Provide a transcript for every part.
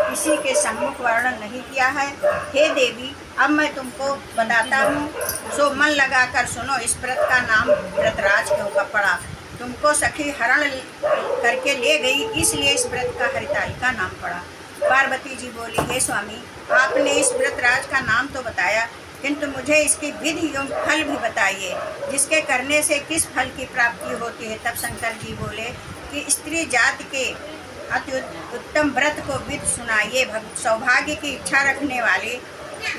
किसी के सम्मुख वर्णन नहीं किया है। हे देवी, अब मैं तुमको बताता हूँ, सो मन लगाकर सुनो। इस व्रत का नाम व्रतराज के ऊपर पड़ा। तुमको सखी हरण करके ले गई, इसलिए इस व्रत का हरितालिका नाम पड़ा। पार्वती जी बोली, हे स्वामी, आपने इस व्रतराज का नाम तो बताया, किंतु मुझे इसकी विधि एवं फल भी बताइए, जिसके करने से किस फल की प्राप्ति होती है। तब शंकर जी बोले कि स्त्री जाति के अति उत्तम व्रत को विधि सुनाइए। सौभाग्य की इच्छा रखने वाली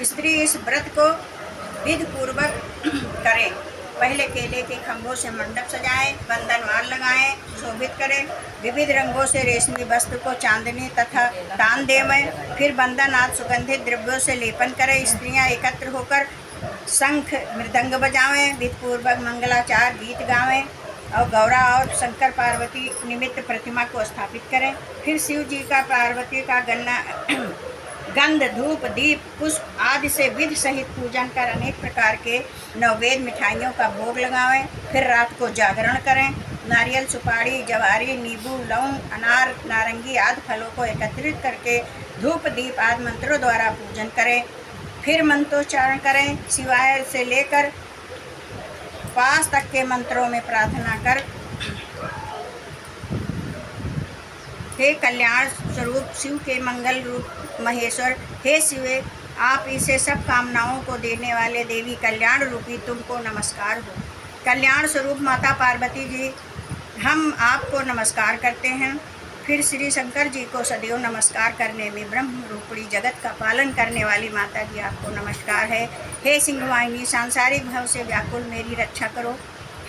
स्त्री इस व्रत को विधि पूर्वक करें। पहले केले के खंभों से मंडप सजाएं, बंधनवार लगाएं, शोभित करें, विविध रंगों से रेशमी वस्त्र को चांदनी तथा तान देवें, फिर बंधन आदि सुगंधित द्रव्यों से लेपन करें। स्त्रियां एकत्र होकर शंख मृदंग बजावें, विधिपूर्वक मंगलाचार गीत गावें और गौरा और शंकर पार्वती निमित्त प्रतिमा को स्थापित करें। फिर शिव जी का पार्वती का गंध धूप दीप पुष्प आदि से विधि सहित पूजन कर अनेक प्रकार के नैवेद्य मिठाइयों का भोग लगावें। फिर रात को जागरण करें। नारियल सुपारी जवारी नींबू लौंग अनार नारंगी आदि फलों को एकत्रित करके धूप दीप आदि मंत्रों द्वारा पूजन करें। फिर मंत्रोच्चारण करें। शिवाय से लेकर पास तक के मंत्रों में प्रार्थना कर, हे कल्याण स्वरूप शिव के मंगल रूप महेश्वर, हे शिवे, आप इसे सब कामनाओं को देने वाले देवी कल्याण रूपी तुमको नमस्कार हो। कल्याण स्वरूप माता पार्वती जी, हम आपको नमस्कार करते हैं। फिर श्री शंकर जी को सदैव नमस्कार करने में ब्रह्म रूपी जगत का पालन करने वाली माता जी आपको नमस्कार है। हे सिंहवाहिनी, सांसारिक भव से व्याकुल मेरी रक्षा करो।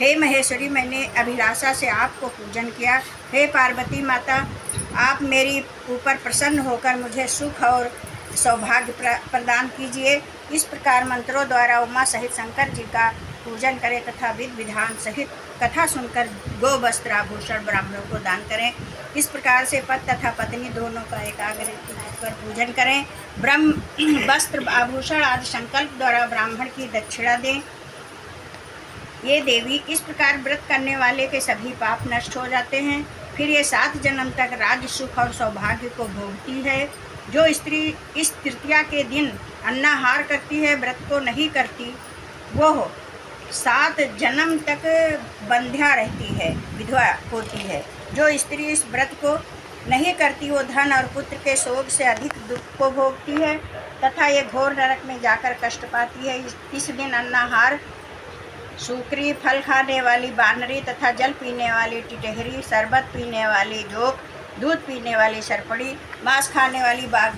हे महेश्वरी, मैंने अभिलाषा से आपको पूजन किया। हे पार्वती माता, आप मेरी ऊपर प्रसन्न होकर मुझे सुख और सौभाग्य प्रदान कीजिए। इस प्रकार मंत्रों द्वारा उमा सहित शंकर जी का पूजन करें तथा विधि विधान सहित कथा सुनकर गो वस्त्र आभूषण ब्राह्मणों को दान करें। इस प्रकार से पति तथा पत्नी दोनों का एकाग्र कर पूजन करें। ब्रह्म वस्त्र आभूषण आदि संकल्प द्वारा ब्राह्मण की दक्षिणा दें। ये देवी, इस प्रकार व्रत करने वाले के सभी पाप नष्ट हो जाते हैं। फिर ये 7 जन्म तक राज्य सुख और सौभाग्य को भोगती है। जो स्त्री इस तृतीया के दिन अन्नाहार करती है, व्रत को नहीं करती, वो 7 जन्म तक बंध्या रहती है, विधवा होती है। जो स्त्री इस व्रत को नहीं करती, वो धन और पुत्र के शोक से अधिक दुख को भोगती है तथा ये घोर नरक में जाकर कष्ट पाती है। इस दिन अन्नाहार सूकरी, फल खाने वाली बानरी तथा जल पीने वाली टिटहरी, शरबत पीने वाली जोक, दूध पीने वाली सरपड़ी, मांस खाने वाली बाघ